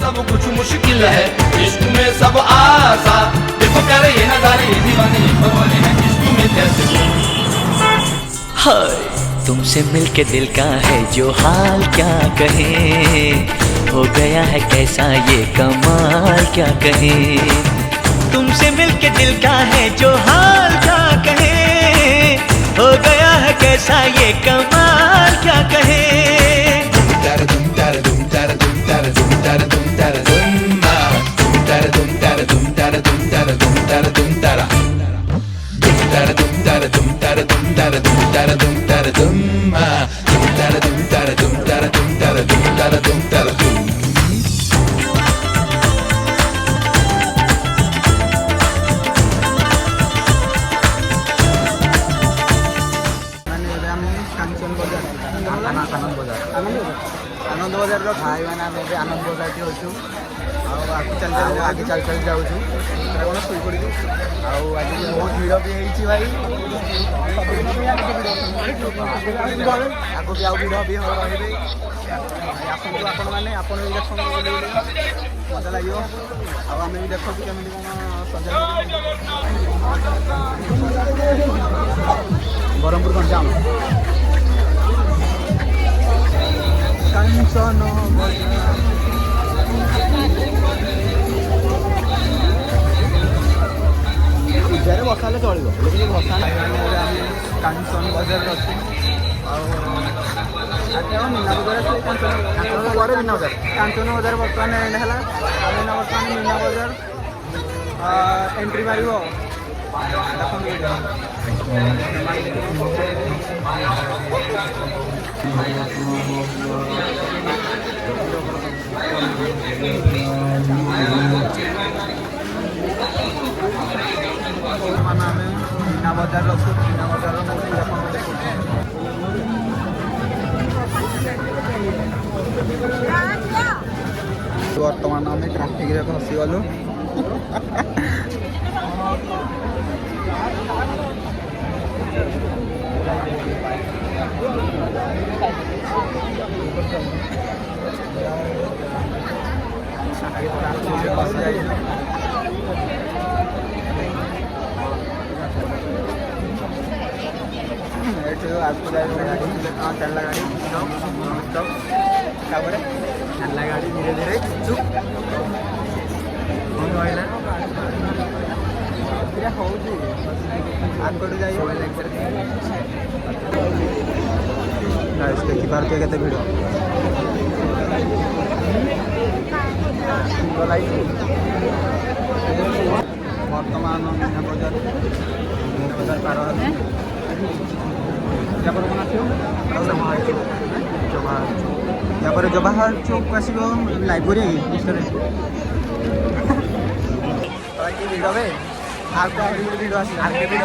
सब कुछ मुश्किल है, इश्क में सब आसा। देखो प्यारे ये नजारे, ये दीवाने ये भगवाने हैं, इश्क में कैसे। हाय तुमसे मिलके दिल का है जो हाल क्या कहे, हो गया है कैसा ये कमाल क्या कहे। तुमसे मिलके दिल का है जो हाल क्या कहे, हो गया है कैसा ये कमाल क्या कहे। आनंद बजार भाई मैंने आम आनंद बजार टी अच्छु आगे चल चल जाऊँ कौन शुई पड़ू आज बहुत भिड़ भी होती भाई आगे भी आउ भिड़ भी रही आसतु आपण मैंने आप भी देखते मजा लगे आम भी देखु कमी कौन ब्रह्मपुर गंजाम कांचन पूजा बसा चलो लेकिन बसा कांचन बजार अच्छे मीना बजार मीना बजार कांचन बजार बर्तमान एंड है बर्तमान मीना बजार एंट्री मार मीना बजार मीना बजार बर्तमान आम ट्राफिक फसी गलु चलला गाड़ी चलला गाड़ी धीरे धीरे चुप आगू जाइए देखी पार्थ के भिड़ बर्तमान मीना बजार पार यहाँ जवाहर चौक आस लाइब्रेरी भिड़ हे आगे भिड़ आगे भिड़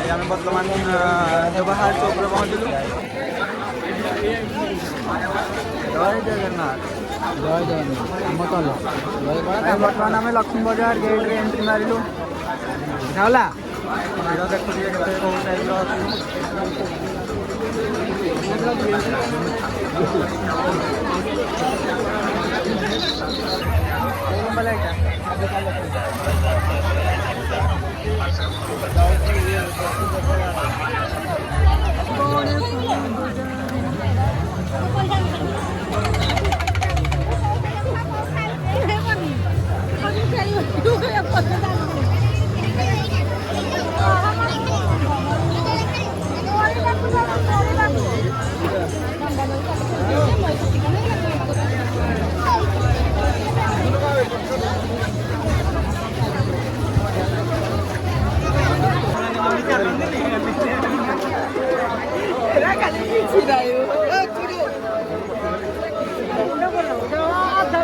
आम बर्तमान जवाहर चौक पहुँचलु। जय जगन्नाथ जय जगन्नाथ बर्तमान आम लक्ष्मी बजार गेट रे एंट्री मारिलु गला भिड़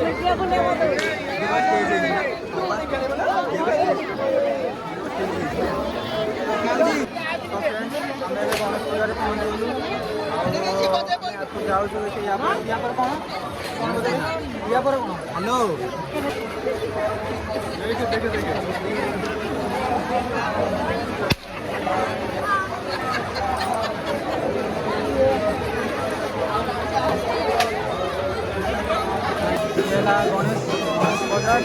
देखिए कौन ଯାଉଛୁ ସେ ୟା ପରେ କ'ଣ ୟା ପରେ କ'ଣ ହ୍ୟାଲୋ ହେଲା ଗଣେଶ ବଜାର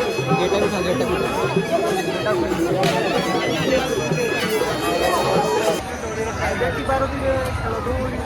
ଦେଖିପାରୁଥିବେ ଖେଳ ଦୌଡ଼ି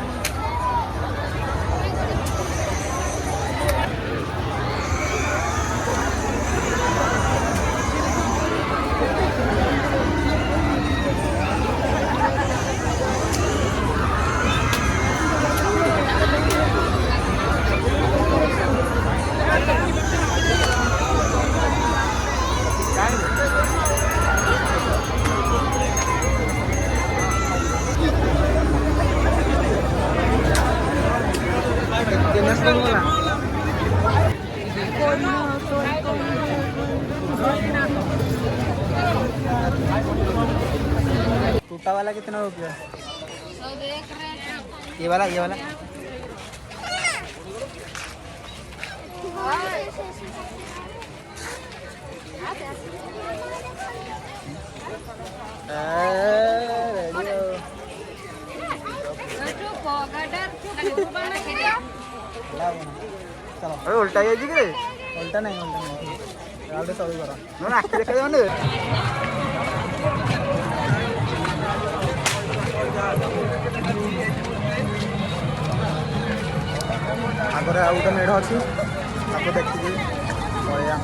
टूटा वाला कितना रुपया ये वाला चलो उल्टा है जी के उल्टा नहीं राउंड सॉरी करो ना आखिर देखा जाओ आगे आउ गोटे मेढ़ अच्छी आपको देखिए पड़िया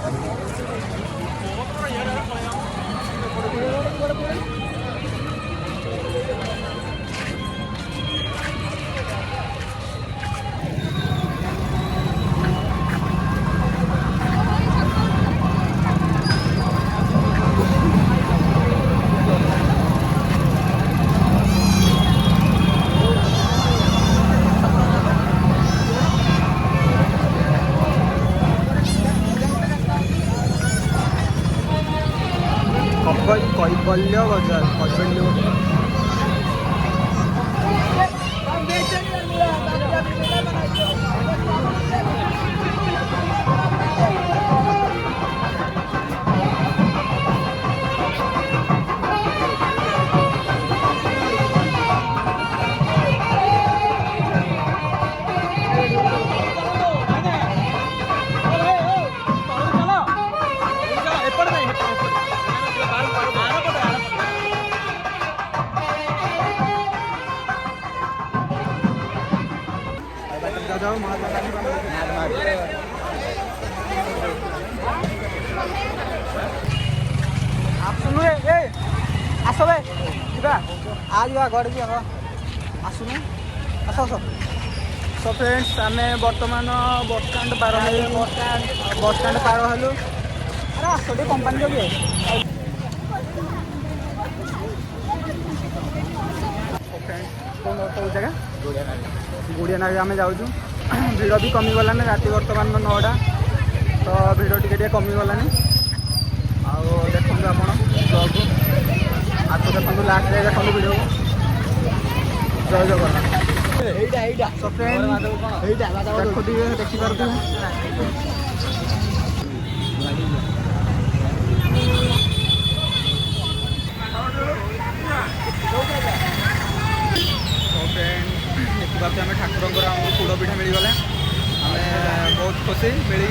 कैबल्य बजार जाओ आप सुनु ए आस बे जा आज घर भी हम आसुनु आस आस सो फ्रेंड्स आम बर्तमान बस स्टाण्ड पार हेलु अरे आस कंपानी जो जगह गुड़िया नाग आम जाऊँ भिड़ भी कमिगलानी राति बर्तमान 9टा तो भिड़ टे कमिगलानी आउ देखो आप ब्लॉग आगे देखो लास्ट देखो भिड़ जय जगन्नाथ देखिपे देखिए आम ठाकुर पोड़ पिठा मिलगला आम बहुत खुशी मिल